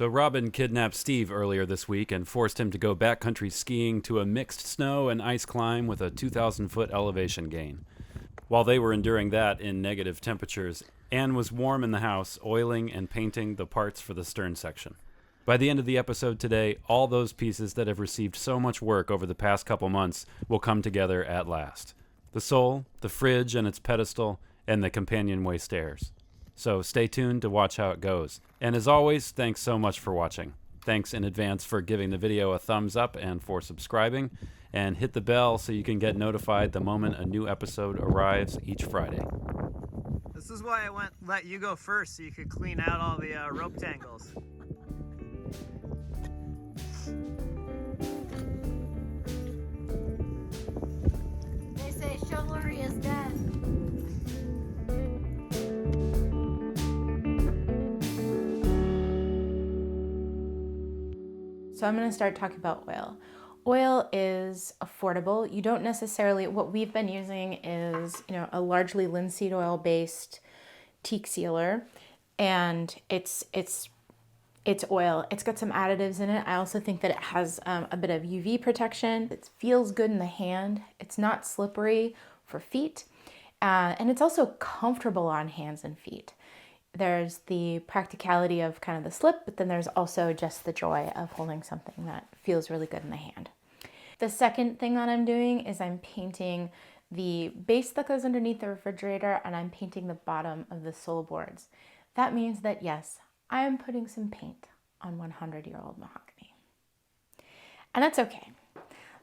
So Robin kidnapped Steve earlier this week and forced him to go backcountry skiing to a mixed snow and ice climb with a 2,000-foot elevation gain. While they were enduring that in negative temperatures, Anne was warm in the house, oiling and painting the parts for the stern section. By the end of the episode today, all those pieces that have received so much work over the past couple months will come together at last. The sole, the fridge and its pedestal, and the companionway stairs. So stay tuned to watch how it goes. And as always, thanks so much for watching. Thanks in advance for giving the video a thumbs up and for subscribing. And hit the bell so you can get notified the moment a new episode arrives each Friday. This is why I let you go first, so you could clean out all the rope tangles. They say chivalry is dead. So I'm going to start talking about oil. Oil is affordable. You don't necessarily, what we've been using is, a largely linseed oil based teak sealer, and it's oil. It's got some additives in it. I also think that it has a bit of UV protection. It feels good in the hand. It's not slippery for feet, and it's also comfortable on hands and feet. There's the practicality of kind of the slip, but then there's also just the joy of holding something that feels really good in the hand. The second thing that I'm doing is I'm painting the base that goes underneath the refrigerator, and I'm painting the bottom of the sole boards. That means that, yes, I am putting some paint on 100-year-old mahogany. And that's okay.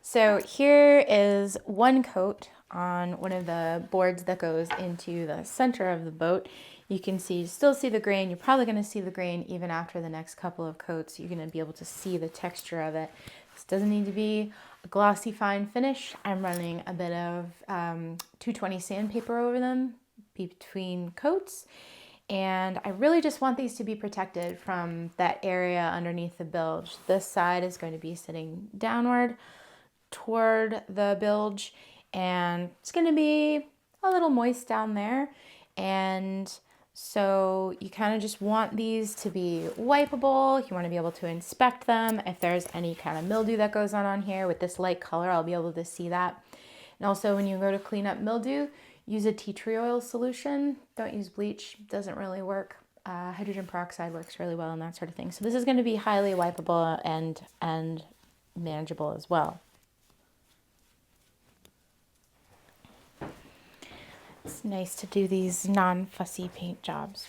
So here is one coat on one of the boards that goes into the center of the boat. You can still see the grain. You're probably going to see the grain even after the next couple of coats. You're going to be able to see the texture of it. This doesn't need to be a glossy fine finish. I'm running a bit of 220 sandpaper over them between coats. And I really just want these to be protected from that area underneath the bilge. This side is going to be sitting downward toward the bilge, and it's going to be a little moist down there. And so you kind of just want these to be wipeable. You want to be able to inspect them. If there's any kind of mildew that goes on here with this light color, I'll be able to see that. And also when you go to clean up mildew, use a tea tree oil solution. Don't use bleach, doesn't really work. Hydrogen peroxide works really well and that sort of thing. So this is going to be highly wipeable and manageable as well. It's nice to do these non-fussy paint jobs.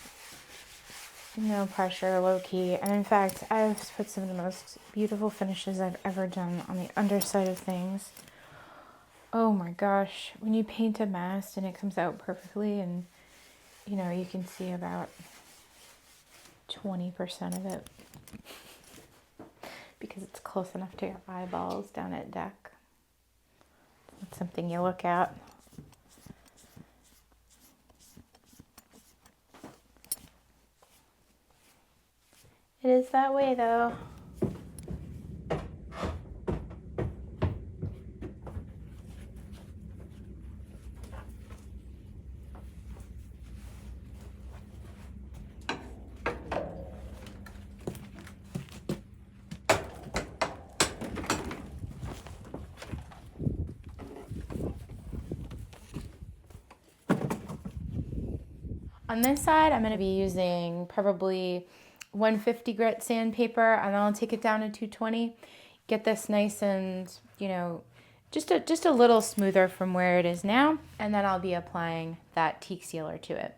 No pressure, low key. And in fact, I've put some of the most beautiful finishes I've ever done on the underside of things. Oh my gosh, when you paint a mast and it comes out perfectly, and you can see about 20% of it because it's close enough to your eyeballs down at deck. It's something you look at. It is that way though. On this side, I'm going to be using probably 150 grit sandpaper, and then I'll take it down to 220. Get this nice and, just a little smoother from where it is now, and then I'll be applying that teak sealer to it.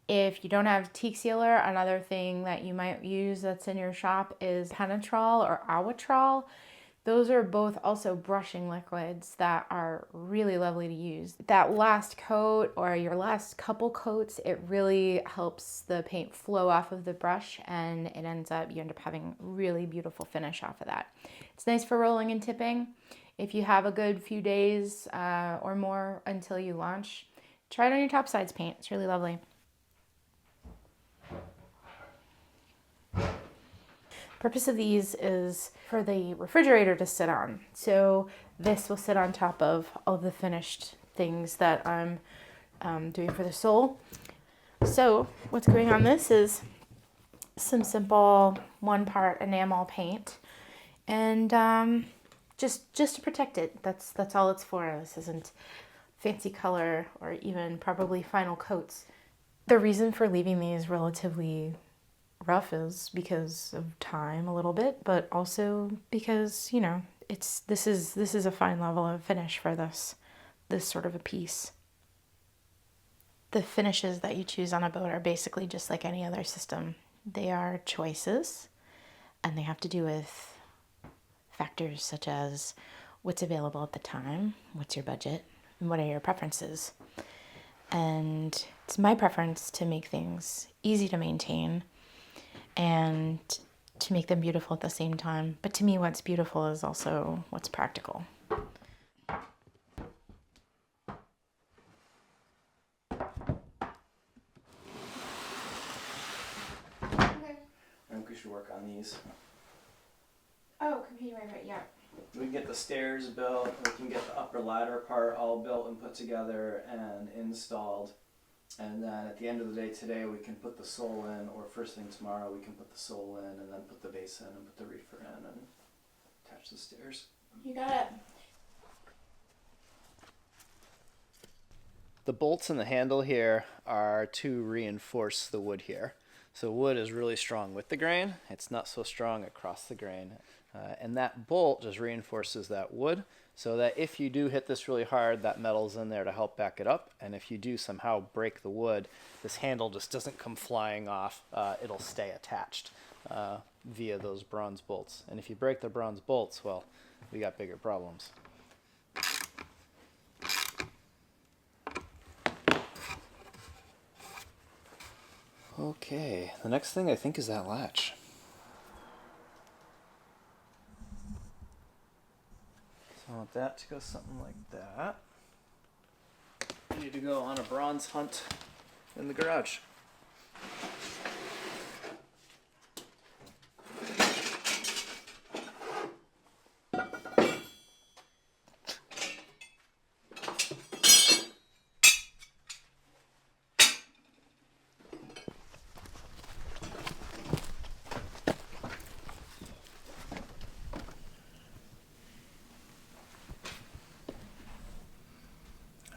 If you don't have teak sealer, another thing that you might use that's in your shop is penetrol or awatrol. Those are both also brushing liquids that are really lovely to use. That last coat or your last couple coats, it really helps the paint flow off of the brush, and you end up having really beautiful finish off of that. It's nice for rolling and tipping. If you have a good few days or more until you launch, try it on your topsides paint. It's really lovely. Purpose of these is for the refrigerator to sit on. So this will sit on top of all the finished things that I'm doing for the sole. So what's going on this is some simple 1-part enamel paint, and just to protect it. That's all it's for. This isn't fancy color or even probably final coats. The reason for leaving these relatively rough is because of time a little bit, but also because, you know, this is a fine level of finish for this sort of a piece. The finishes that you choose on a boat are basically just like any other system. They are choices, and they have to do with factors such as what's available at the time, what's your budget, and what are your preferences. And it's my preference to make things easy to maintain and to make them beautiful at the same time. But to me, what's beautiful is also what's practical. I think we should work on these. Oh, companionway, right, yeah. We can get the stairs built, we can get the upper ladder part all built and put together and installed. And then at the end of the day today we can put the sole in, or first thing tomorrow we can put the sole in and then put the base in and put the reefer in and attach the stairs. You got it. The bolts in the handle here are to reinforce the wood here. So wood is really strong with the grain. It's not so strong across the grain. And that bolt just reinforces that wood so that if you do hit this really hard, that metal's in there to help back it up. And if you do somehow break the wood, this handle just doesn't come flying off. It'll stay attached via those bronze bolts. And if you break the bronze bolts, well, we got bigger problems. Okay, the next thing I think is that latch. So I want that to go something like that. I need to go on a bronze hunt in the garage.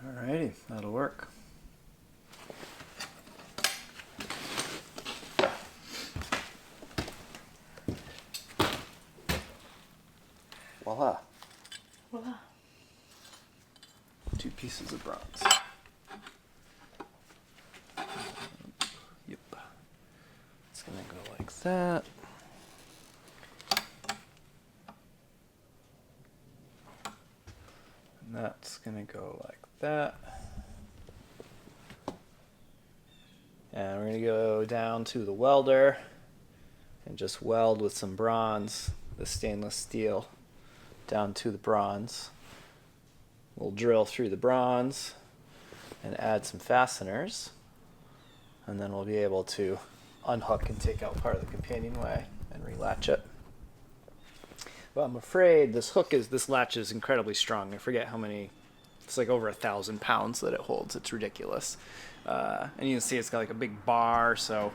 Alrighty, that'll work. Voila. Voila. 2 pieces of bronze. Yep. It's gonna go like that. And that's gonna go like that. And we're gonna go down to the welder and just weld with some bronze, the stainless steel, down to the bronze. We'll drill through the bronze and add some fasteners, and then we'll be able to unhook and take out part of the companionway and relatch it. But I'm afraid this latch is incredibly strong. I forget how many, it's like over 1,000 pounds that it holds. It's ridiculous. And you can see it's got like a big bar, so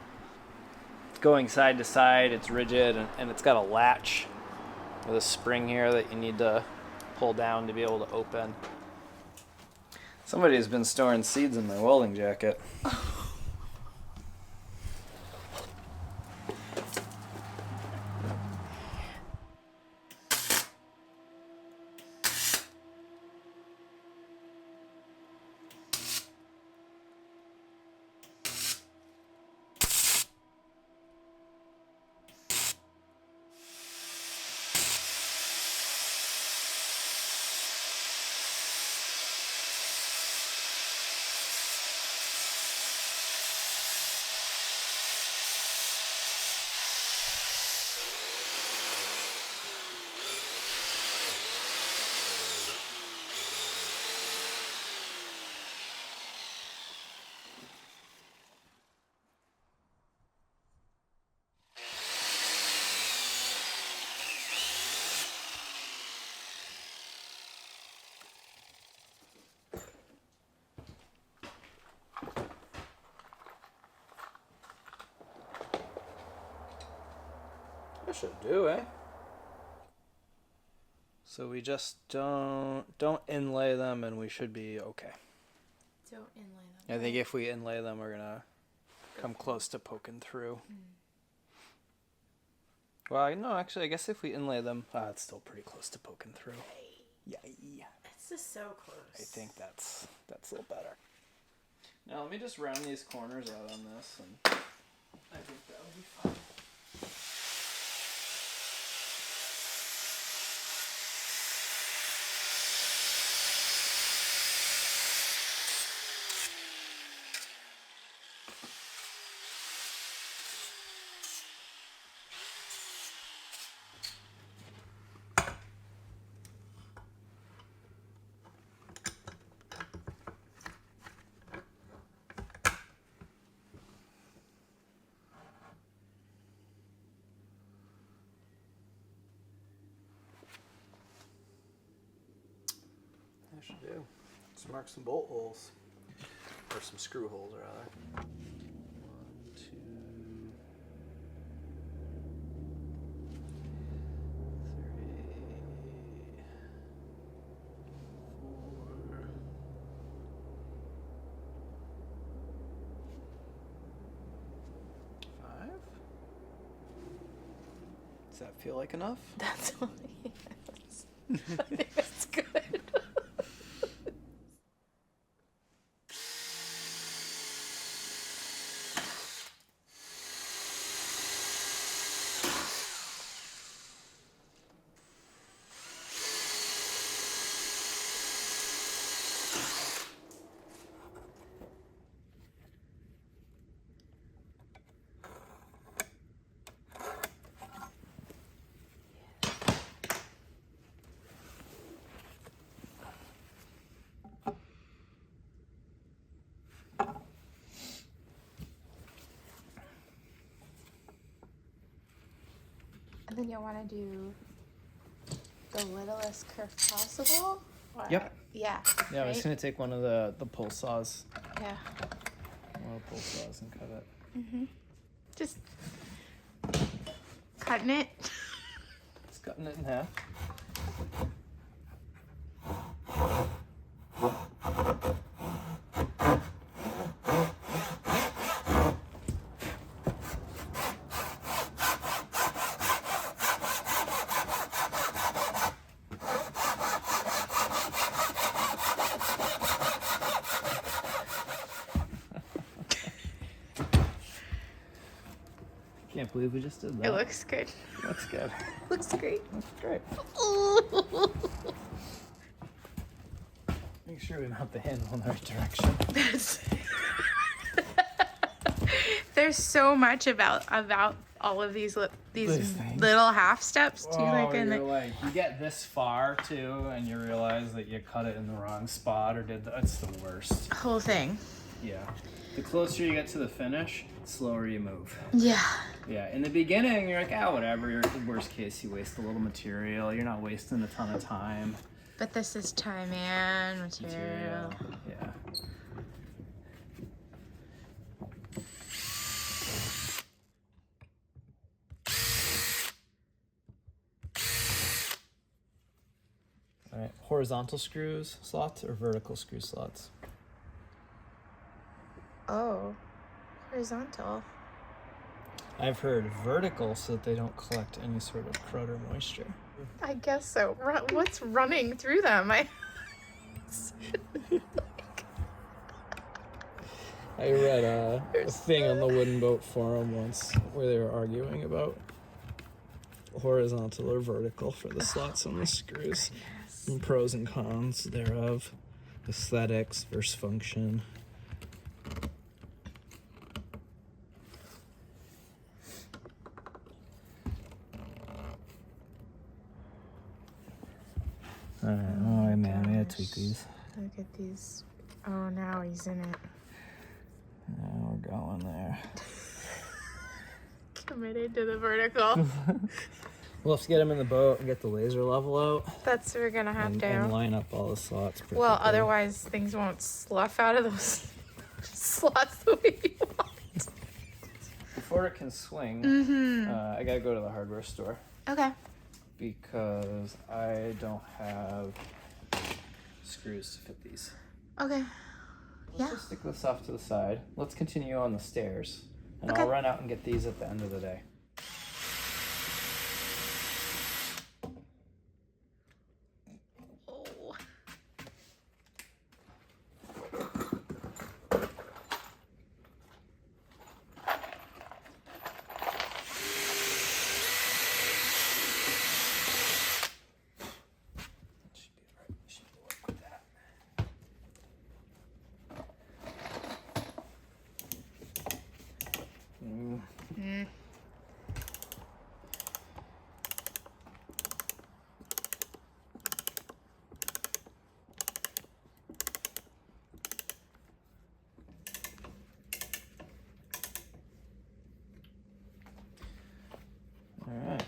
it's going side to side, it's rigid, and it's got a latch with a spring here that you need to pull down to be able to open. Somebody's been storing seeds in my welding jacket. That should do, eh? So we just don't inlay them, and we should be okay. Don't inlay them. I think if we inlay them, we're gonna come close to poking through. Well, no, actually, I guess if we inlay them, it's still pretty close to poking through. Yeah. It's just so close. I think that's a little better. Now let me just round these corners out on this, and I think that'll be fine. That should do. Let's mark some bolt holes. Or some screw holes, rather. 1, 2, 3, 4, 5. Does that feel like enough? That's all he has. I think that's good. And then you'll want to do the littlest curve possible? Or, Yep. Yeah. Yeah, I was right? going to take one of the pull saws. Yeah. One of the pull saws and cut it. Just cutting it. Just cutting it in half. Can't believe we just did that. It looks good. Looks good. Looks great. Looks great. Make sure we mount the handle in the right direction. There's so much about all of these These things. little half steps too. You get this far too, and you realize that you cut it in the wrong spot or it's the worst. whole thing. Yeah. The closer you get to the finish, the slower you move. Yeah. Yeah, in the beginning, you're like, whatever. You're the worst case, you waste a little material. You're not wasting a ton of time. But this is time and material. Yeah. All right, horizontal screws slots or vertical screw slots? Oh, horizontal. I've heard vertical so that they don't collect any sort of crud or moisture. I guess so. What's running through them? I read a thing on the wooden boat forum once where they were arguing about horizontal or vertical for the slots on the screws. And pros and cons thereof. Aesthetics versus function. Alright, oh man, we gotta tweak these. Look at these. Oh, now he's in it. Now we're going there. Committed to the vertical. We'll have to get them in the boat and get the laser level out. That's what we're gonna have and to. line up all the slots perfectly. Well, otherwise things won't slough out of those slots the way you want. before it can swing, I gotta go to the hardware store Okay. because I don't have screws to fit these. Okay. Let's just stick this off to the side. Let's continue on the stairs, and Okay. I'll run out and get these at the end of the day. Oh. Should be right. Should work with that. All right.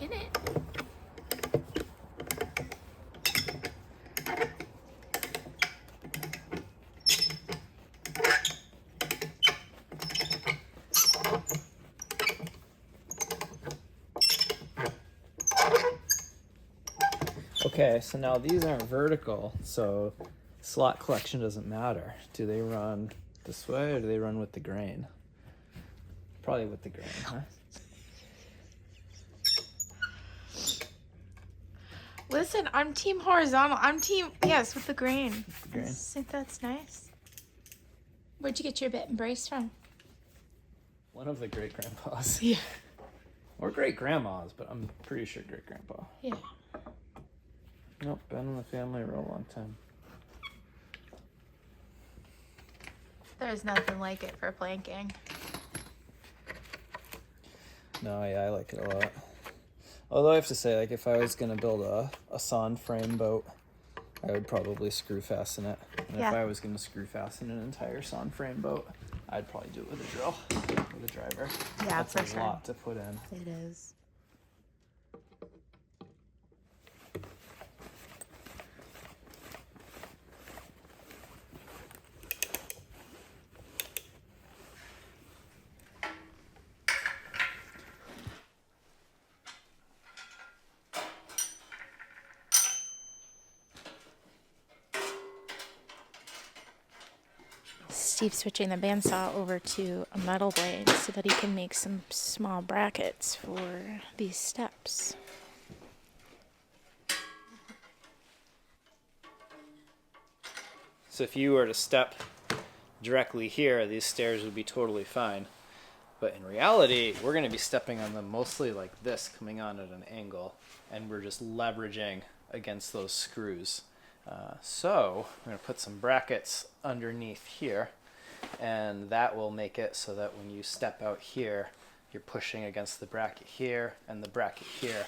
In it. Okay, so now these aren't vertical, so slot collection doesn't matter. Do they run this way or do they run with the grain? Probably with the grain, huh? Listen, I'm team horizontal. I'm team, yes, with the grain. The grain. I think that's nice. Where'd you get your bit and brace from? One of the great grandpas. Yeah. Or great grandmas, but I'm pretty sure great grandpa. Yeah. Nope, been in the family a real long time. There's nothing like it for planking. No, yeah, I like it a lot. Although I have to say, like, if I was gonna build a sawn frame boat, I would probably screw fasten it. And Yeah. if I was gonna screw fasten an entire sawn frame boat, I'd probably do it with a drill, with a driver. Yeah, That's for a sure. lot to put in. It is. Steve's switching the bandsaw over to a metal blade so that he can make some small brackets for these steps. So if you were to step directly here, these stairs would be totally fine. But in reality, we're going to be stepping on them mostly like this, coming on at an angle, and we're just leveraging against those screws. So I'm going to put some brackets underneath here, and that will make it so that when you step out here, you're pushing against the bracket here and the bracket here.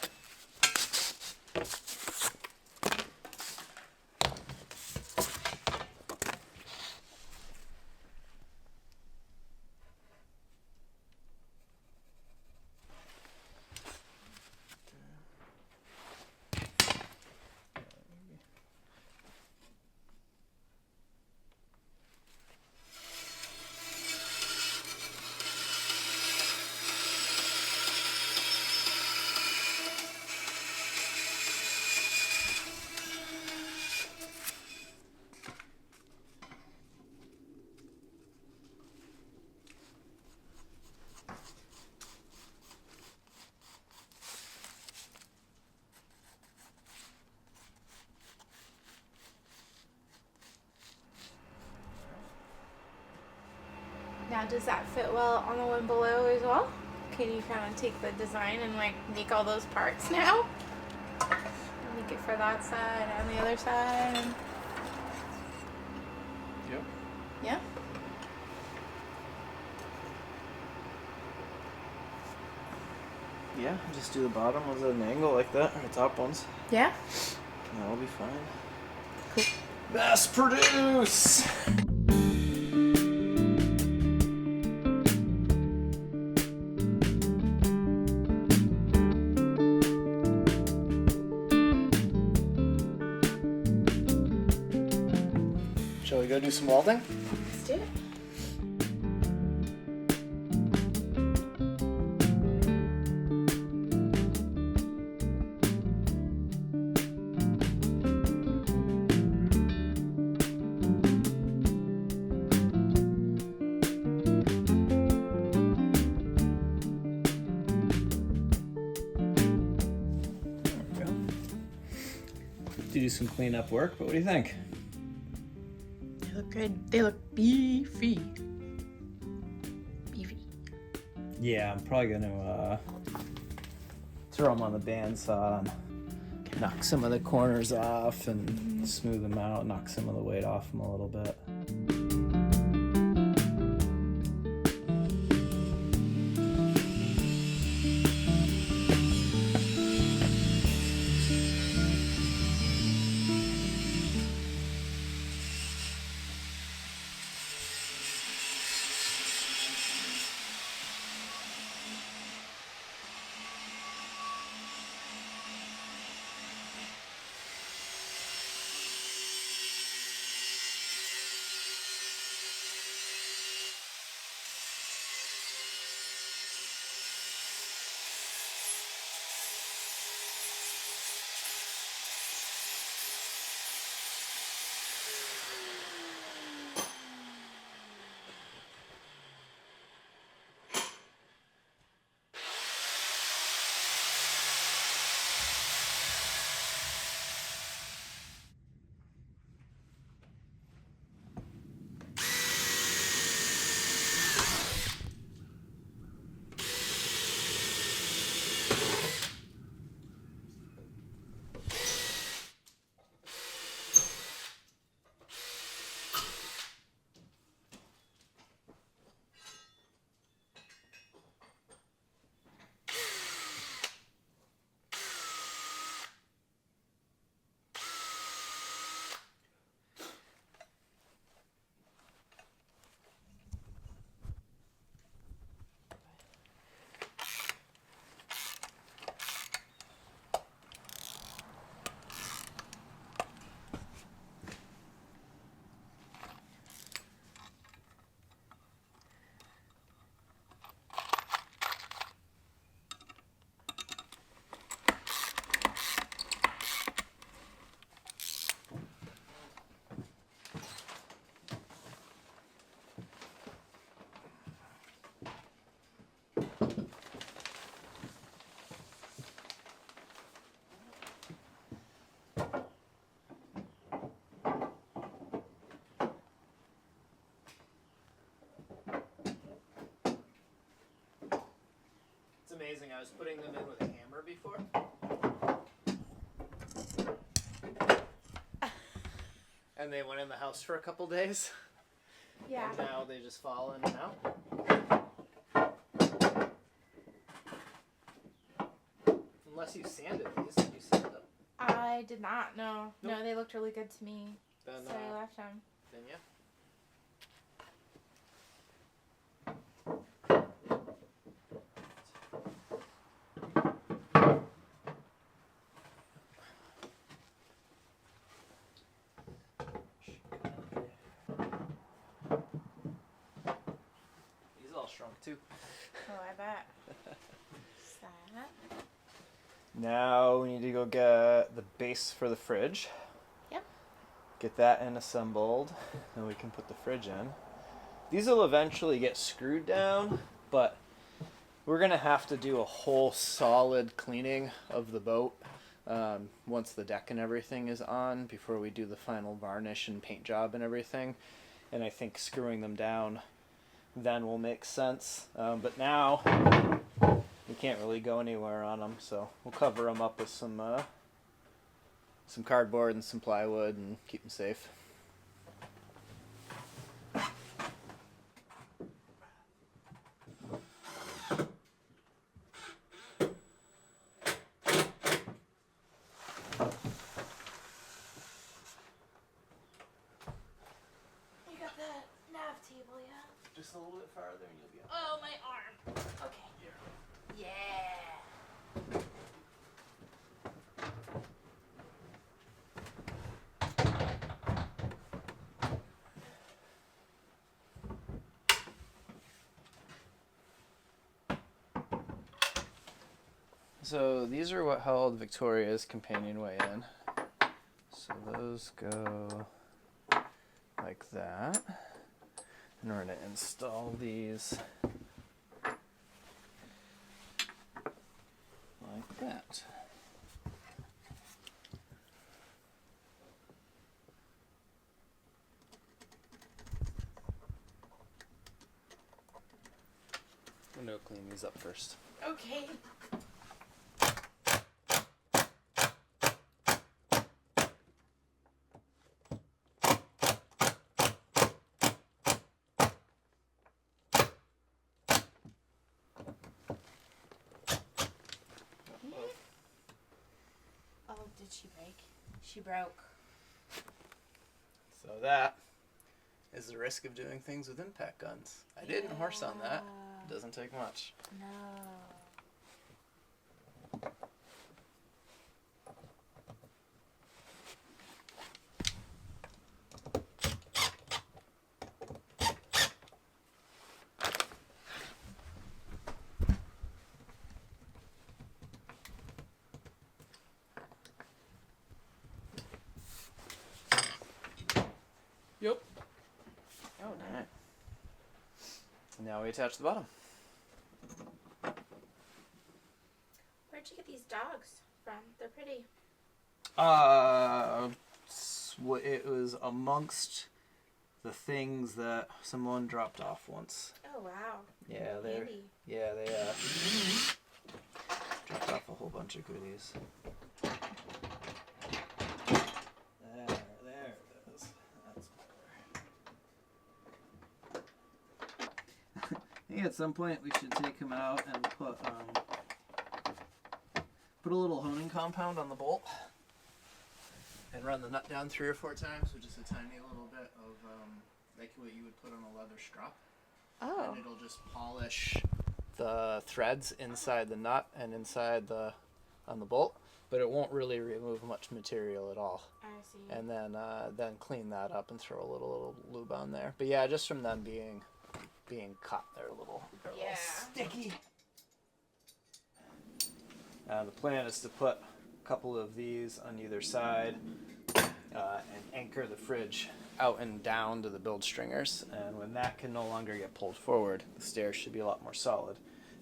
Now, does that fit well on the one below as well? Can you kind of take the design and like make all those parts now? Make it for that side and the other side. Yep. Yeah? Yeah, just do the bottom ones at an angle like that, or the top ones. Yeah? And that'll be fine. Cool. Mass produce! Shall we go do some welding? Let's do it. Do some cleanup work, but what do you think? They look good. They look beefy. Beefy. Yeah, I'm probably gonna throw them on the bandsaw and knock some of the corners off and smooth them out, knock some of the weight off them a little bit. Amazing. I was putting them in with a hammer before. And they went in the house for a couple days. Yeah. And now they just fall in and out. Unless you sanded these. Did you sand them? I did not. No. Nope. No, they looked really good to me. Then, So I left them. then yeah. Shrunk too. Oh, I bet. That. Now we need to go get the base for the fridge. Yep. Get that in assembled, then we can put the fridge in. These will eventually get screwed down, but we're gonna have to do a whole solid cleaning of the boat once the deck and everything is on before we do the final varnish and paint job and everything. And I think screwing them down then will make sense. But now we can't really go anywhere on them, so we'll cover them up with some cardboard and some plywood and keep them safe. You got the nav table, yeah? Just a little bit farther and you'll be on. Oh, my arm. Okay. Yeah. So these are what held Victoria's companionway in. So those go like that. And we're going to install these like that. I'm going to clean these up first. Okay. Oh, did she break? She broke. So that is the risk of doing things with impact guns. I didn't horse on that. It doesn't take much. No. Yep. Oh, no. Now we attach the bottom. Where'd you get these dogs from? They're pretty. It was amongst the things that someone dropped off once. Oh, wow. Yeah, they're Handy. yeah they dropped off a whole bunch of goodies. There it is. That's better. I think at some point we should take him out and put a little honing compound on the bolt and run the nut down 3 or 4 times with just a tiny little bit of like what you would put on a leather strop. Oh. And it'll just polish the threads inside the nut and inside on the bolt, but it won't really remove much material at all. I see. And then clean that up and throw a little lube on there. But yeah, just from them being cut, they're a little sticky. The plan is to put a couple of these on either side and anchor the fridge out and down to the bilge stringers. And when that can no longer get pulled forward, the stairs should be a lot more solid.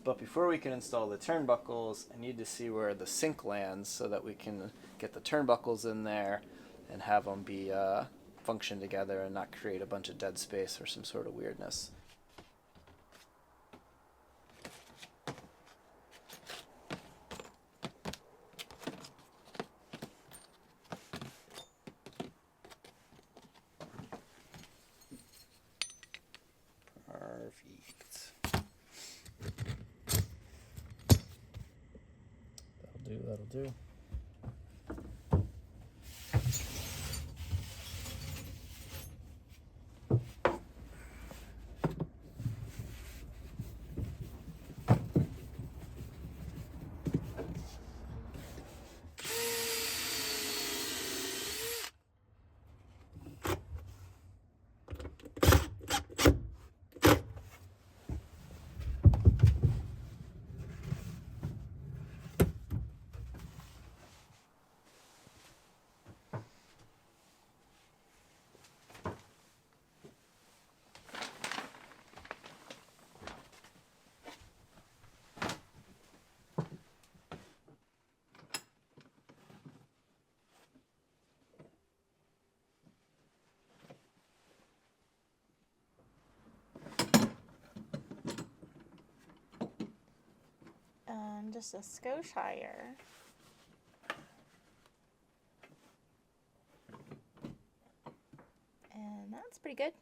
But before we can install the turnbuckles, I need to see where the sink lands so that we can get the turnbuckles in there and have them be function together and not create a bunch of dead space or some sort of weirdness. That'll do. And just a skosh higher. And that's pretty good.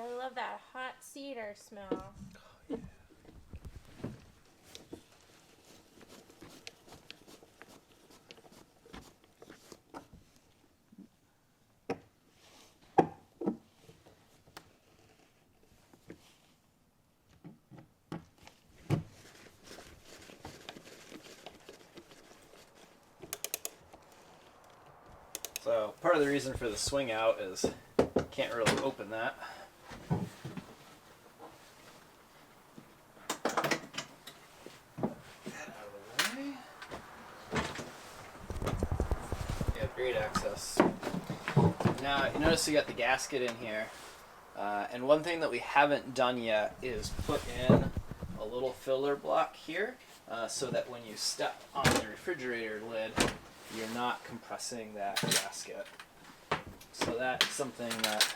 I love that hot cedar smell. So part of the reason for the swing out is you can't really open that. Get out of the way. You have great access. Now you notice you got the gasket in here, and one thing that we haven't done yet is put in a little filler block here, so that when you step on the refrigerator lid, you're not compressing that gasket. So that's something that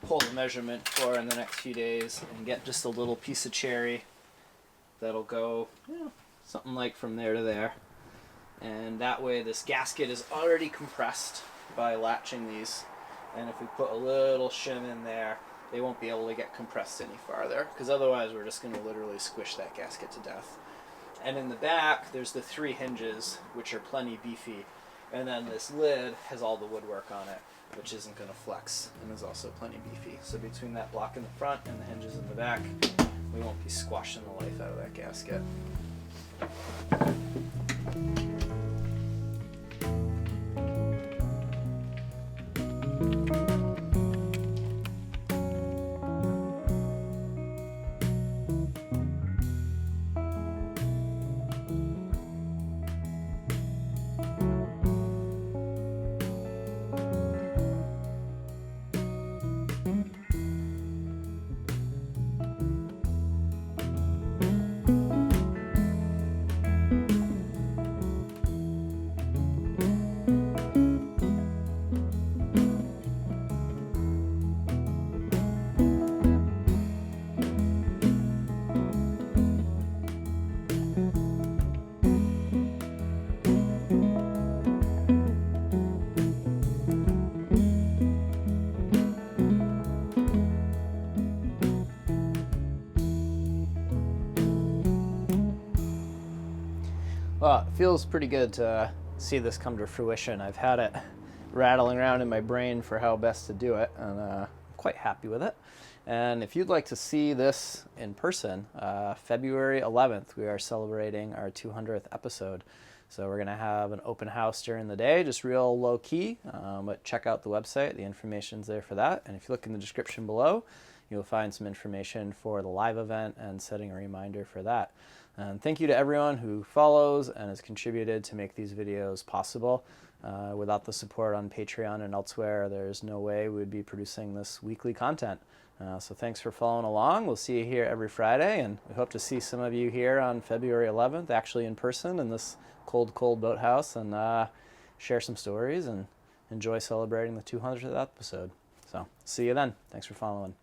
pull the measurement for in the next few days and get just a little piece of cherry that'll go something like from there to there. And that way this gasket is already compressed by latching these. And if we put a little shim in there, they won't be able to get compressed any farther, because otherwise we're just going to literally squish that gasket to death. And in the back, there's the 3 hinges, which are plenty beefy. And then this lid has all the woodwork on it, which isn't going to flex and is also plenty beefy. So between that block in the front and the hinges in the back, we won't be squashing the life out of that gasket. Well, it feels pretty good to see this come to fruition. I've had it rattling around in my brain for how best to do it, and I'm quite happy with it. And if you'd like to see this in person, February 11th, we are celebrating our 200th episode. So we're going to have an open house during the day, just real low key, but check out the website. The information's there for that. And if you look in the description below, you'll find some information for the live event and setting a reminder for that. And thank you to everyone who follows and has contributed to make these videos possible. Without the support on Patreon and elsewhere, there's no way we'd be producing this weekly content. So thanks for following along. We'll see you here every Friday, and we hope to see some of you here on February 11th, actually in person in this cold, cold boathouse, and share some stories and enjoy celebrating the 200th episode. So see you then. Thanks for following.